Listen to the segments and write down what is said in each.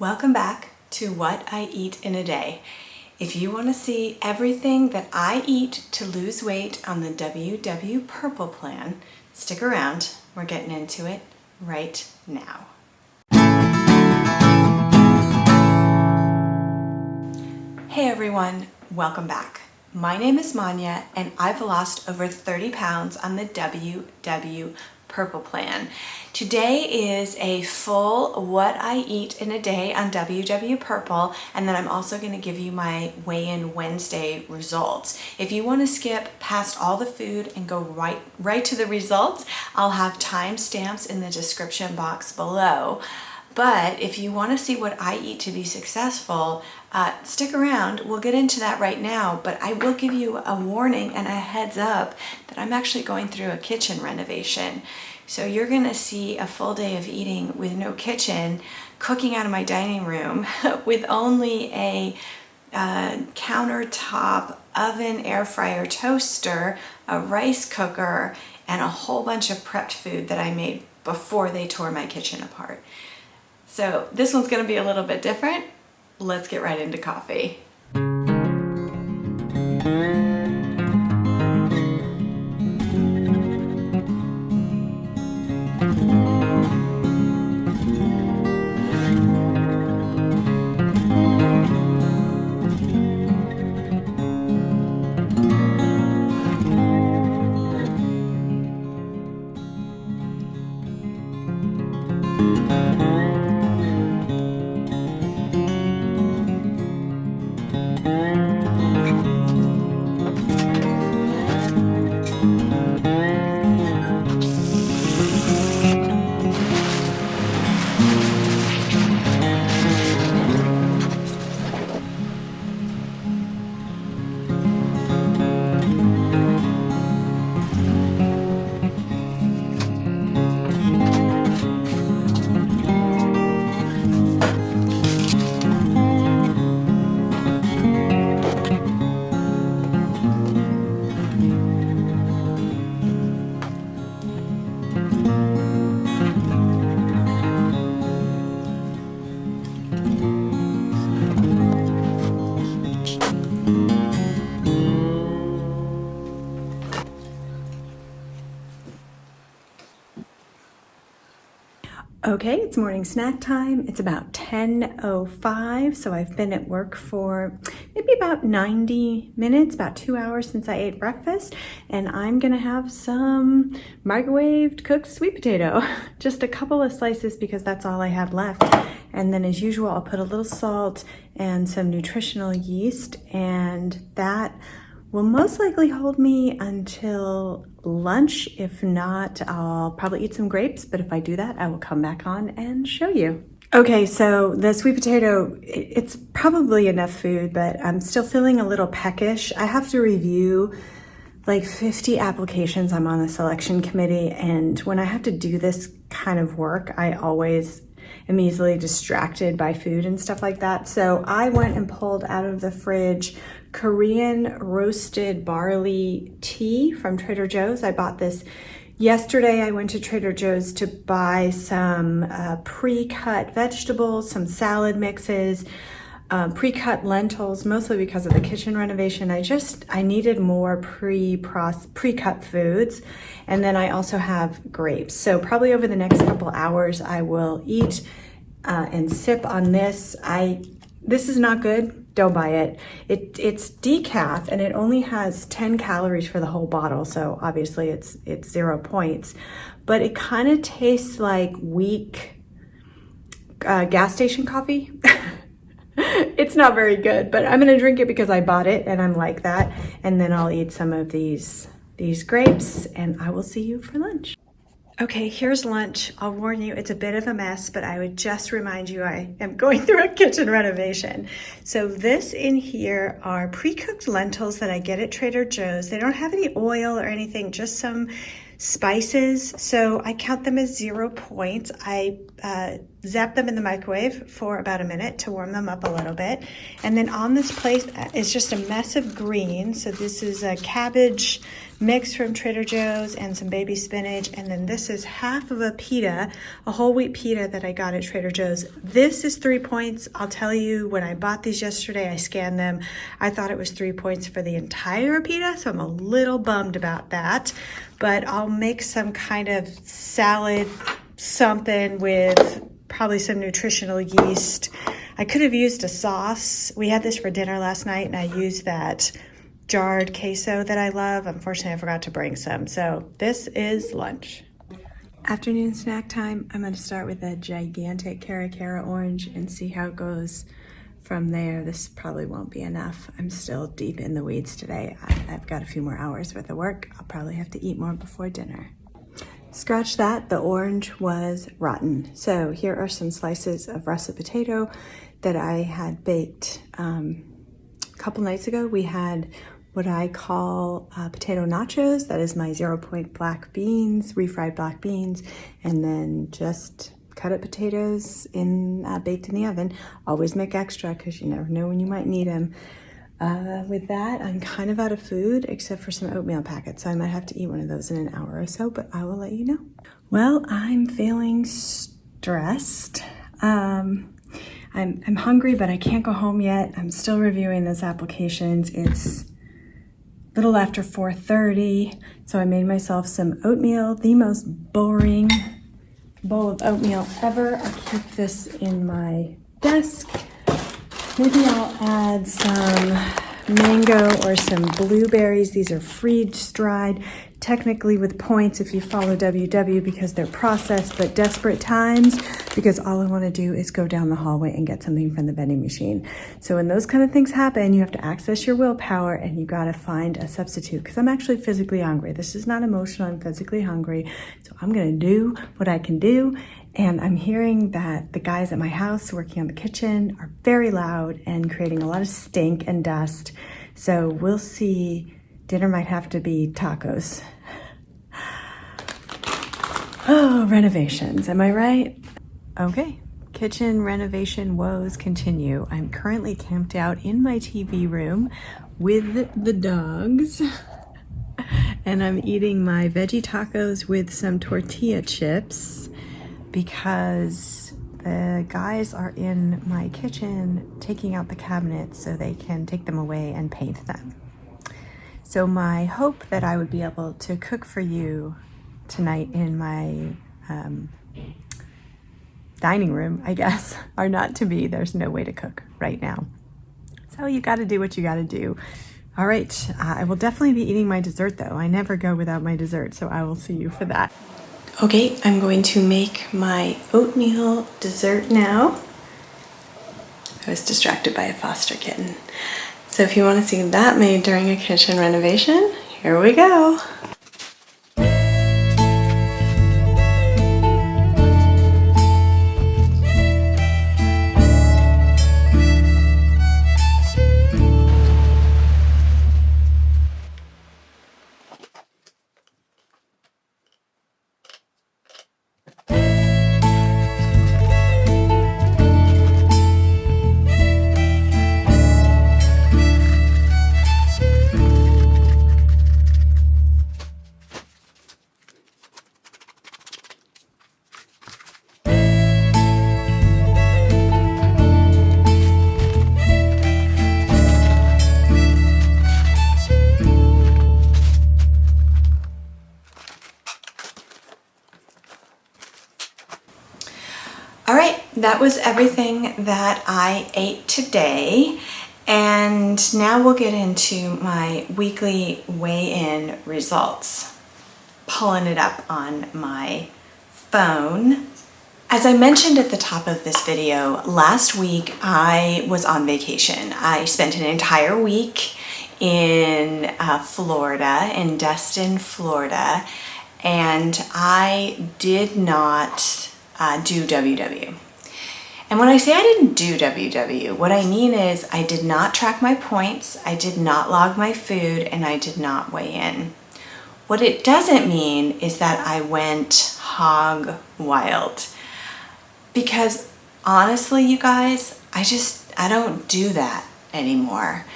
Welcome back to What I Eat in a Day. If you want to see everything that I eat to lose weight on the WW Purple plan, stick around. We're getting into it right now. Hey everyone, welcome back. My name is Manya and I've lost over 30 pounds on the WW Purple plan. Today is a full what I eat in a day on WW Purple, and then I'm also going to give you my weigh-in Wednesday results. If you want to skip past all the food and go right to the results, I'll have timestamps in the description box below. But if you want to see what I eat to be successful, stick around. We'll get into that right now, but I will give you a warning and a heads up that I'm actually going through a kitchen renovation. So you're going to see a full day of eating with no kitchen, cooking out of my dining room with only a countertop oven, air fryer, toaster, a rice cooker, and a whole bunch of prepped food that I made before they tore my kitchen apart. So this one's going to be a little bit different. Let's get right into coffee. Okay, it's morning snack time. It's about 10:05, so I've been at work for maybe about 90 minutes, about 2 hours since I ate breakfast, and I'm gonna have some microwaved cooked sweet potato. Just a couple of slices because that's all I had left. And then as usual, I'll put a little salt and some nutritional yeast, and that will most likely hold me until lunch. If not, I'll probably eat some grapes, but if I do that, I will come back on and show you. Okay, so the sweet potato, it's probably enough food, but I'm still feeling a little peckish. I have to review like 50 applications. I'm on the selection committee, and when I have to do this kind of work, I always am easily distracted by food and stuff like that. So I went and pulled out of the fridge Korean roasted barley tea from Trader Joe's. I bought this yesterday. I went to Trader Joe's to buy some pre-cut vegetables, some salad mixes, pre-cut lentils, mostly because of the kitchen renovation. I needed more pre-cut foods. And then I also have grapes. So probably over the next couple hours, I will eat and sip on this. This is not good. Don't buy it. It's decaf and it only has 10 calories for the whole bottle. So obviously it's 0 points, but it kind of tastes like weak gas station coffee. It's not very good, but I'm gonna drink it because I bought it and I'm like that. And then I'll eat some of these grapes and I will see you for lunch. Okay, here's lunch. I'll warn you, it's a bit of a mess, but I would just remind you I am going through a kitchen renovation. So this in here are pre-cooked lentils that I get at Trader Joe's. They don't have any oil or anything, just some spices. So I count them as 0 points. I zap them in the microwave for about a minute to warm them up a little bit. And then on this plate is just a mess of greens. So this is a cabbage mix from Trader Joe's and some baby spinach. And then this is half of a pita, a whole wheat pita that I got at Trader Joe's. This is 3 points. I'll tell you, when I bought these yesterday, I scanned them. I thought it was 3 points for the entire pita, so I'm a little bummed about that. But I'll make some kind of salad, something with probably some nutritional yeast. I could have used a sauce. We had this for dinner last night, and I used that jarred queso that I love. Unfortunately, I forgot to bring some. So this is lunch. Afternoon snack time. I'm going to start with a gigantic Cara orange and see how it goes from there. This probably won't be enough. I'm still deep in the weeds today. I've got a few more hours worth of work. I'll probably have to eat more before dinner. Scratch that, the orange was rotten. So here are some slices of russet potato that I had baked a couple nights ago. We had what I call potato nachos. That is my 0 point black beans, refried black beans, and then just cut up potatoes baked in the oven. Always make extra because you never know when you might need them. With that, I'm kind of out of food except for some oatmeal packets, so I might have to eat one of those in an hour or so, but I will let you know. Well, I'm feeling stressed. I'm hungry, but I can't go home yet. I'm still reviewing those applications. It's a little after 4:30, so I made myself some oatmeal, the most boring bowl of oatmeal ever. I'll keep this in my desk. Maybe I'll add some mango or some blueberries. These are freeze-dried, technically with points if you follow WW because they're processed, but desperate times because all I want to do is go down the hallway and get something from the vending machine. So when those kind of things happen, you have to access your willpower and you got to find a substitute because I'm actually physically hungry. This is not emotional. I'm physically hungry. So I'm going to do what I can do. And I'm hearing that the guys at my house working on the kitchen are very loud and creating a lot of stink and dust. So we'll see. Dinner might have to be tacos. Oh, renovations. Am I right? Okay. Kitchen renovation woes continue. I'm currently camped out in my TV room with the dogs. And I'm eating my veggie tacos with some tortilla chips, because the guys are in my kitchen taking out the cabinets so they can take them away and paint them. So my hope that I would be able to cook for you tonight in my dining room, I guess, are not to be. There's no way to cook right now. So you got to do what you got to do. All right, I will definitely be eating my dessert though. I never go without my dessert, so I will see you for that. Okay, I'm going to make my oatmeal dessert now. I was distracted by a foster kitten. So if you want to see that made during a kitchen renovation, here we go. All right, that was everything that I ate today. And now we'll get into my weekly weigh-in results. Pulling it up on my phone. As I mentioned at the top of this video, last week I was on vacation. I spent an entire week in Florida, in Destin, Florida, and I did not do WW. And when I say I didn't do WW, what I mean is I did not track my points, I did not log my food, and I did not weigh in. What it doesn't mean is that I went hog wild. Because honestly, you guys, I don't do that anymore.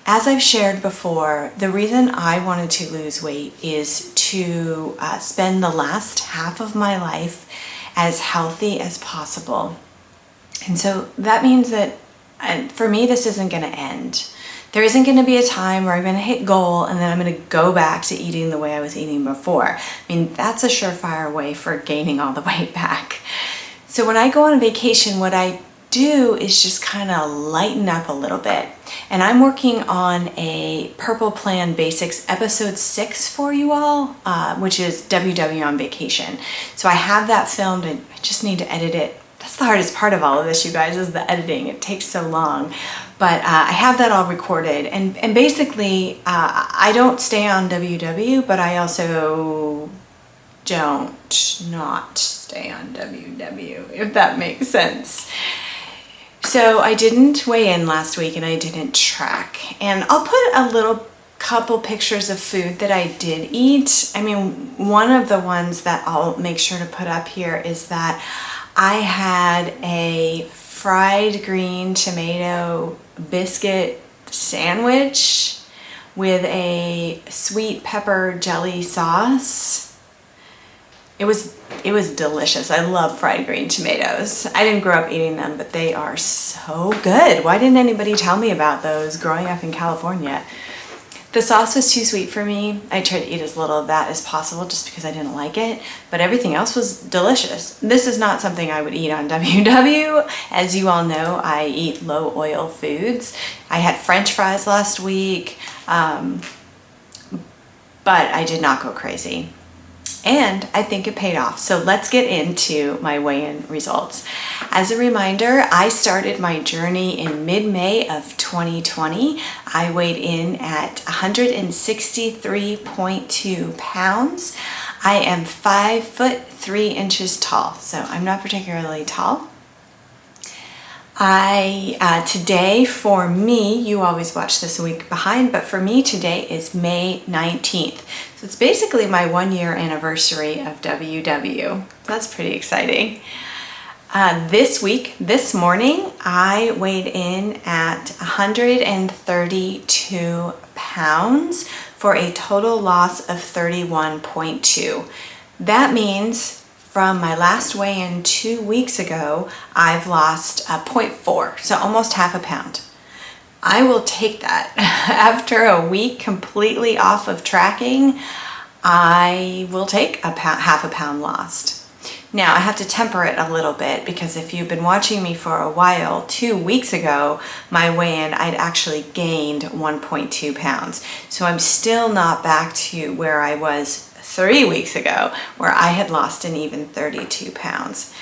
As I've shared before, the reason I wanted to lose weight is to spend the last half of my life as healthy as possible. And so that means that for me, this isn't going to end. There isn't going to be a time where I'm going to hit goal and then I'm going to go back to eating the way I was eating before. I mean, that's a surefire way for gaining all the weight back. So when I go on a vacation, what I do is just kind of lighten up a little bit. And I'm working on a Purple Plan Basics episode 6 for you all, which is WW on vacation. So I have that filmed and I just need to edit it. That's the hardest part of all of this, you guys, is the editing. It takes so long. But I have that all recorded. And basically, I don't stay on WW, but I also don't not stay on WW, if that makes sense. So I didn't weigh in last week and I didn't track. And I'll put a little couple pictures of food that I did eat. I mean, one of the ones that I'll make sure to put up here is that I had a fried green tomato biscuit sandwich with a sweet pepper jelly sauce. It was delicious. I love fried green tomatoes. I didn't grow up eating them, but they are so good. Why didn't anybody tell me about those growing up in California? The sauce was too sweet for me. I tried to eat as little of that as possible just because I didn't like it, but everything else was delicious. This is not something I would eat on WW. As you all know, I eat low oil foods. I had French fries last week, but I did not go crazy. And I think it paid off. So let's get into my weigh-in results. As a reminder, I started my journey in mid-May of 2020. I weighed in at 163.2 pounds. I am 5 foot 3 inches tall, so I'm not particularly tall. Today for me, you always watch this a week behind, but for me today is May 19th. So it's basically my 1-year anniversary of WW. That's pretty exciting. This week, this morning, I weighed in at 132 pounds for a total loss of 31.2. That means from my last weigh-in 2 weeks ago, I've lost 0.4, so almost half a pound. I will take that. After a week completely off of tracking, I will take half a pound lost. Now, I have to temper it a little bit because if you've been watching me for a while, 2 weeks ago, my weigh-in, I'd actually gained 1.2 pounds. So I'm still not back to where I was 3 weeks ago, where I had lost an even 32 pounds.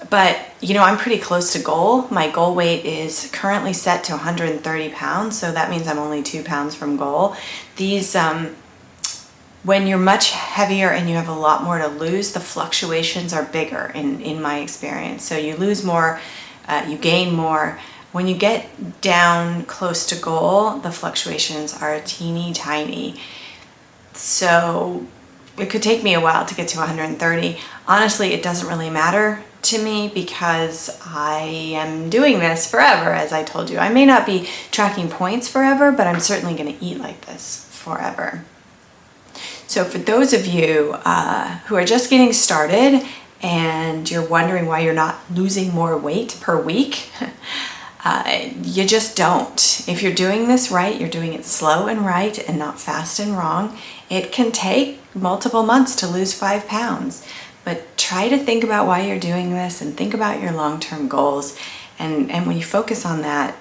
But, you know, I'm pretty close to goal. My goal weight is currently set to 130 pounds, so that means I'm only 2 pounds from goal. These, when you're much heavier and you have a lot more to lose, the fluctuations are bigger in my experience. So you lose more, you gain more. When you get down close to goal, the fluctuations are teeny tiny. So it could take me a while to get to 130. Honestly, it doesn't really matter to me because I am doing this forever, as I told you. I may not be tracking points forever, but I'm certainly going to eat like this forever. So for those of you who are just getting started and you're wondering why you're not losing more weight per week, you just don't. If you're doing this right, you're doing it slow and right and not fast and wrong, it can take multiple months to lose 5 pounds. But try to think about why you're doing this and think about your long-term goals. And when you focus on that,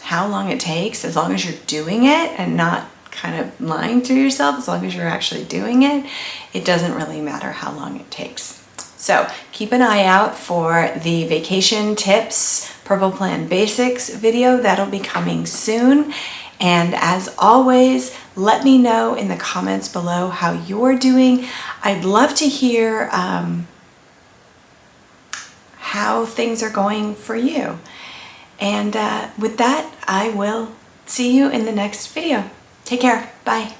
how long it takes, as long as you're doing it and not kind of lying to yourself, as long as you're actually doing it, it doesn't really matter how long it takes. So keep an eye out for the vacation tips, Purple Plan Basics video. That'll be coming soon. And as always, let me know in the comments below how you're doing. I'd love to hear how things are going for you. And with that, I will see you in the next video. Take care. Bye.